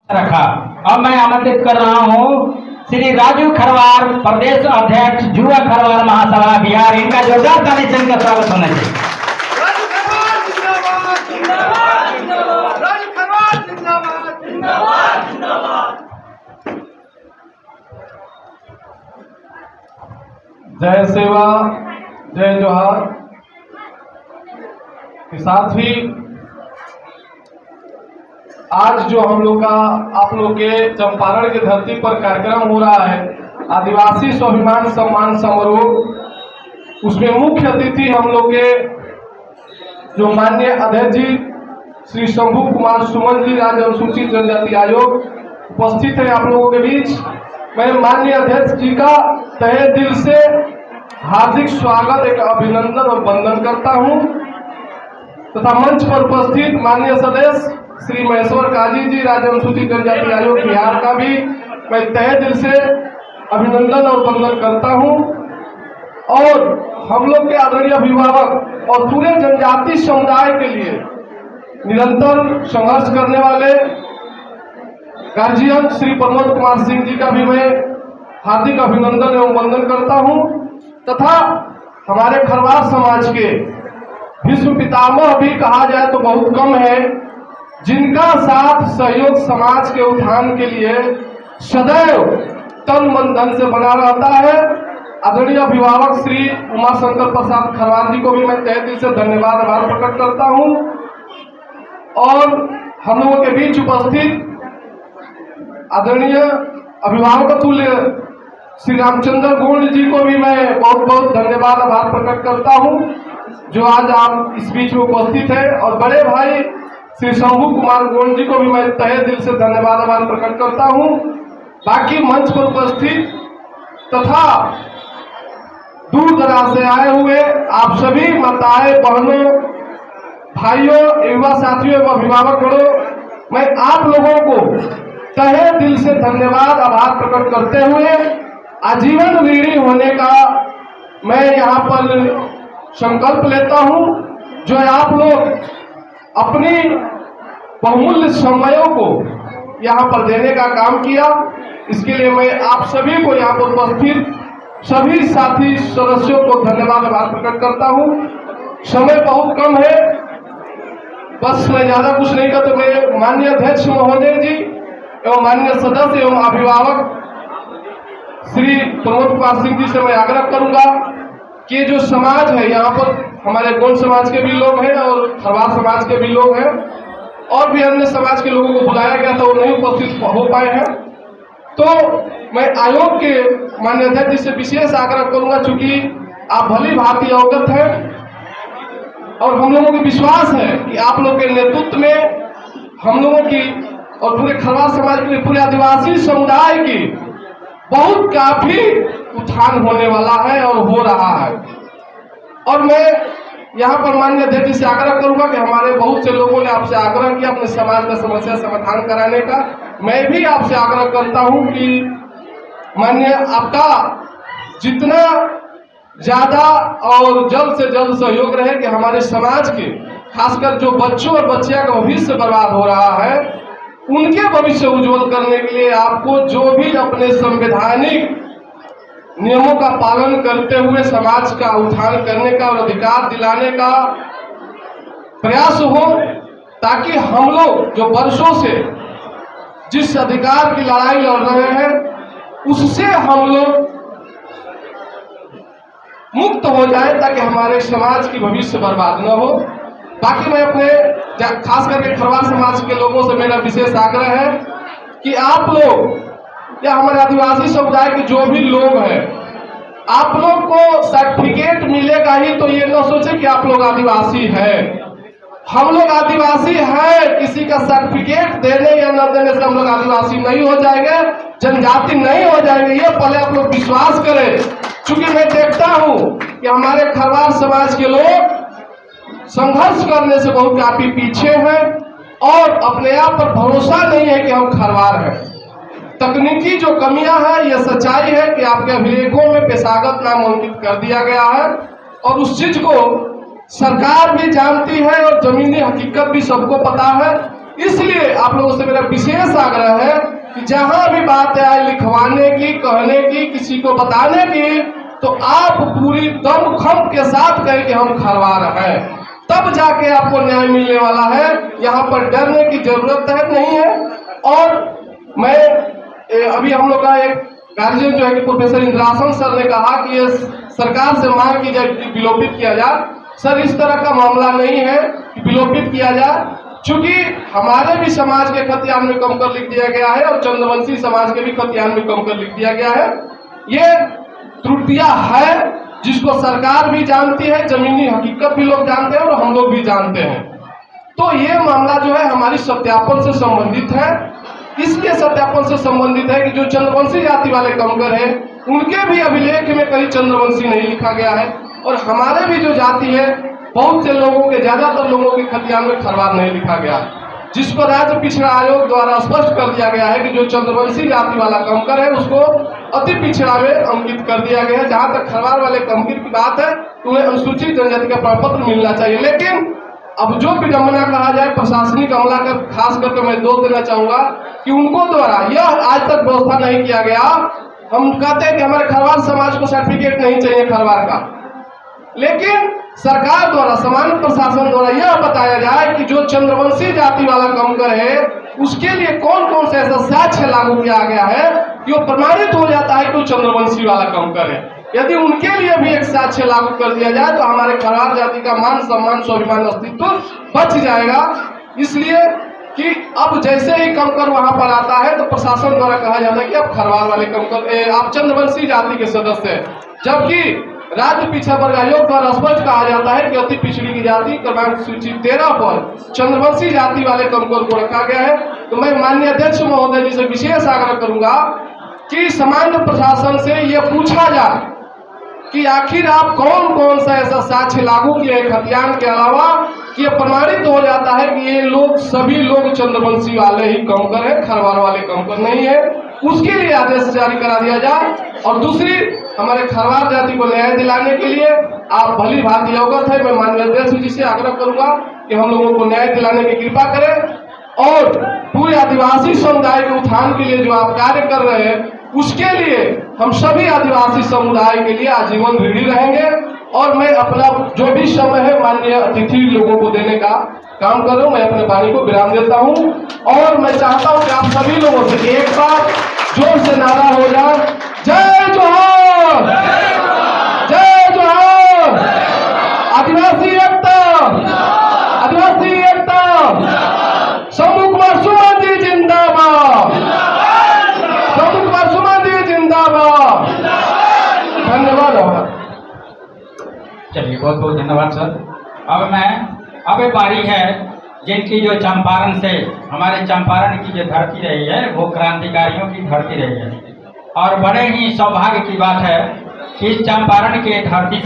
रखा। अब मैं आमंत्रित कर रहा हूँ श्री राजू खरवार, प्रदेश अध्यक्ष युवा खरवार महासभा बिहार। इनका जोरदार ताली से इनका स्वागत होना चाहिए। जय सेवा, जय जोहार के साथ ही आज जो हम लोग का आप लोग के चंपारण की धरती पर कार्यक्रम हो रहा है, आदिवासी स्वाभिमान सम्मान समारोह, उसमें मुख्य अतिथि हम लोग के जो माननीय अध्यक्ष जी श्री शंभू कुमार सुमन जी, राज्य अनुसूचित जनजाति आयोग उपस्थित है आप लोगों के बीच। मैं माननीय अध्यक्ष जी का तहे दिल से हार्दिक स्वागत, एक अभिनंदन और वंदन करता हूं तथा मंच पर उपस्थित माननीय सदस्य श्री महेश्वर काजी जी, राज्य अनुसूचित जनजाति आयोग बिहार का भी मैं तहे दिल से अभिनंदन और वंदन करता हूं। और हम लोग के आदरणीय अभिभावक और पूरे जनजाति समुदाय के लिए निरंतर संघर्ष करने वाले गार्जियन श्री प्रमोद कुमार सिंह जी का भी मैं हार्दिक अभिनंदन एवं वंदन करता हूं तथा हमारे खरवार समाज के विश्व पितामह भी कहा जाए तो बहुत कम है, जिनका साथ सहयोग समाज के उत्थान के लिए सदैव तन मन धन से बना रहता है। आदरणीय अभिभावक श्री उमाशंकर प्रसाद खरवार जी को भी मैं तहे दिल से धन्यवाद आभार प्रकट करता हूं। और हम लोगों के बीच उपस्थित आदरणीय अभिभावक तुल्य श्री रामचंद्र गोंड जी को भी मैं बहुत बहुत धन्यवाद आभार प्रकट करता हूं, जो आज आप इस बीच में उपस्थित है। और बड़े भाई श्री शंभू कुमार गोंड जी को भी मैं तहे दिल से धन्यवाद आभार प्रकट करता हूं। बाकी मंच पर उपस्थित तथा दूर दराज से आए हुए आप सभी माताएं, बहनों, भाइयों, युवा साथियों एवं अभिभावकगणों, मैं आप लोगों को तहे दिल से धन्यवाद आभार प्रकट करते हुए आजीवन ऋणी होने का मैं यहाँ पर संकल्प लेता हूँ, जो आप लोग अपनी बहुमूल्य समयों को यहाँ पर देने का काम किया। इसके लिए मैं आप सभी को यहाँ पर उपस्थित सभी साथी सदस्यों को धन्यवाद आभार प्रकट करता हूँ। समय बहुत कम है, बस मैं ज्यादा कुछ नहीं कहता। मैं माननीय अध्यक्ष महोदय जी एवं माननीय सदस्य एवं अभिभावक श्री प्रमोद कुमार सिंह जी से मैं आग्रह करूंगा कि जो समाज है यहाँ पर, हमारे गोंड समाज के भी लोग हैं और खरवार समाज के भी लोग हैं और भी अन्य समाज के लोगों को बुलाया गया था, वो नहीं उपस्थित हो पाए हैं। तो मैं आयोग के माननीय अध्यक्ष जी से विशेष आग्रह करूंगा, चूंकि आप भली भांति अवगत हैं और हम लोगों को विश्वास है कि आप लोग के नेतृत्व में हम लोगों की और पूरे खरवार समाज के, पूरे आदिवासी समुदाय की बहुत काफी उत्थान होने वाला है और हो रहा है। और मैं यहाँ पर माननीय अध्यक्ष जी से आग्रह करूंगा कि हमारे बहुत से लोगों ने आपसे आग्रह किया अपने समाज में समस्या समाधान कराने का। मैं भी आपसे आग्रह करता हूँ कि माननीय आपका जितना ज्यादा और जल्द से जल्द सहयोग रहे कि हमारे समाज के खासकर जो बच्चों और बच्चियों का भविष्य बर्बाद हो रहा है, उनके भविष्य उज्जवल करने के लिए आपको जो भी अपने संवैधानिक नियमों का पालन करते हुए समाज का उत्थान करने का और अधिकार दिलाने का प्रयास हो, ताकि हम लोग जो वर्षों से जिस अधिकार की लड़ाई लड़ रहे हैं उससे हम लोग मुक्त हो जाए, ताकि हमारे समाज की भविष्य बर्बाद न हो। बाकी मैं अपने खास करके खरवार समाज के लोगों से मेरा विशेष आग्रह है कि आप लोग या हमारे आदिवासी समुदाय के जो भी लोग हैं, आप लोग को सर्टिफिकेट मिलेगा ही तो ये न सोचे कि आप लोग आदिवासी हैं। हम लोग आदिवासी हैं, किसी का सर्टिफिकेट देने या न देने से हम लोग आदिवासी नहीं हो जाएंगे, जनजाति नहीं हो जाएंगे, ये पहले आप लोग विश्वास करें। चूंकि मैं देखता हूं कि हमारे खरवार समाज के लोग संघर्ष करने से बहुत काफी पीछे हैं और अपने आप पर भरोसा नहीं है कि हम खरवार हैं। तकनीकी जो कमियां हैं, यह सच्चाई है कि आपके अभिलेखों में पेशागत नाम अंकित कर दिया गया है और उस चीज को सरकार भी जानती है और जमीनी हकीकत भी सबको पता है। इसलिए आप लोगों से मेरा विशेष आग्रह है कि जहां भी बात आए लिखवाने की, कहने की, किसी को बताने की, तो आप पूरी दमखम के साथ कहें कि हम खरवार हैं, तब जाके आपको न्याय मिलने वाला है। यहाँ पर डरने की जरूरत है नहीं है। और मैं अभी हम लोग का एक गार्जियन जो है कि प्रोफेसर इंद्रासन सर ने कहा कि ये सरकार से मांग की जाए कि विलोपित किया जाए। सर, इस तरह का मामला नहीं है कि विलोपित किया जाए, चूंकि हमारे भी समाज के खतियान में कम कर लिख दिया गया है और चंद्रवंशी समाज के भी खतियान में कम कर लिख दिया गया है। ये त्रुटियां है जिसको सरकार भी जानती है, जमीनी हकीकत भी लोग जानते हैं और हम लोग भी जानते हैं। तो ये मामला जो है हमारी सत्यापन से संबंधित है। इसलिए सत्यापन से संबंधित है कि जो चंद्रवंशी जाति वाले कमकर हैं उनके भी अभिलेख में कहीं चंद्रवंशी नहीं लिखा गया है, और हमारे भी जो जाति है बहुत से लोगों के, ज्यादातर लोगों के खतियान में खरवार नहीं लिखा गया, जिसको राज्य पिछड़ा आयोग द्वारा स्पष्ट कर दिया गया है कि जो चंद्रवंशी जाति वाला कमकर है उसको अति पिछड़ा में अंकित कर दिया गया है। जहां तक खरवार वाले कमकर की बात है तो उन्हें अनुसूचित जनजाति का प्रपत्र मिलना चाहिए। लेकिन अब जो विडंबना कहा जाए, प्रशासनिक अमला का खास करके मैं दोष देना चाहूंगा कि उनको द्वारा यह आज तक व्यवस्था नहीं किया गया। हम कहते हैं कि हमारे खरवार समाज को सर्टिफिकेट नहीं चाहिए खरवार का, लेकिन सरकार द्वारा, सामान्य प्रशासन द्वारा यह बताया जाए कि जो चंद्रवंशी जाति वाला कमकर है उसके लिए कौन कौन से ऐसा साक्ष्य लागू किया गया है कि वो प्रमाणित हो जाता है कि वो चंद्रवंशी वाला कमकर है। यदि उनके लिए भी एक साक्ष्य लागू कर दिया जाए तो हमारे खरवार जाति का मान सम्मान, स्वाभिमान, अस्तित्व बच जाएगा। इसलिए कि अब जैसे ही कमकर वहां पर आता है तो प्रशासन द्वारा कहा जाता है कि आप खरवार वाले कमकर, आप चंद्रवंशी जाति के सदस्य हैं, जबकि राज्य पिछड़ा वर्ग आयोग द्वारा स्पष्ट कहा जाता है कि अति पिछड़ी की जाति क्रमांक सूची 13 पर चंद्रवंशी जाति वाले कमकर को रखा गया है। तो मैं माननीय अध्यक्ष महोदय जी से विशेष आग्रह करूंगा कि सामान्य प्रशासन से यह पूछा जाए कि आखिर आप कौन कौन सा ऐसा साक्ष्य लागू किए खतियान के अलावा कि यह प्रमाणित हो जाता है कि ये लोग, सभी लोग चंद्रवंशी वाले ही कमकर है, खरवार वाले कमकर नहीं है। उसके लिए आदेश जारी करा दिया जाए। और दूसरी, हमारे खरवार जाति को न्याय दिलाने के लिए आप भली भांति अवगत है, मैं माननीय अध्यक्ष जी से आग्रह करूंगा कि हम लोगों को न्याय दिलाने की कृपा करें और पूरे आदिवासी समुदाय के उत्थान के लिए जो आप कार्य कर रहे हैं उसके लिए हम सभी आदिवासी समुदाय के लिए आजीवन ऋणी रहेंगे। और मैं अपना जो भी समय है माननीय अतिथि लोगों को देने का काम कर रहा हूँ। मैं अपने वाणी को विराम देता हूँ और मैं चाहता हूँ कि आप सभी लोगों से एक बार जोर से नारा हो जाए, जय जोहार, जय जोहार, आदिवासी एकता, आदिवासी एकता, शंभू कुमार सुमन जी जिंदाबाद, शंभू कुमार सुमन जी जिंदाबाद। धन्यवाद। चलिए, बहुत बहुत धन्यवाद सर। अब बारी है जिनकी जो चंपारण से, हमारे चंपारण की जो धरती रही है वो क्रांतिकारियों की धरती रही है, और बड़े ही सौभाग्य की बात है कि इस चंपारण के धरती से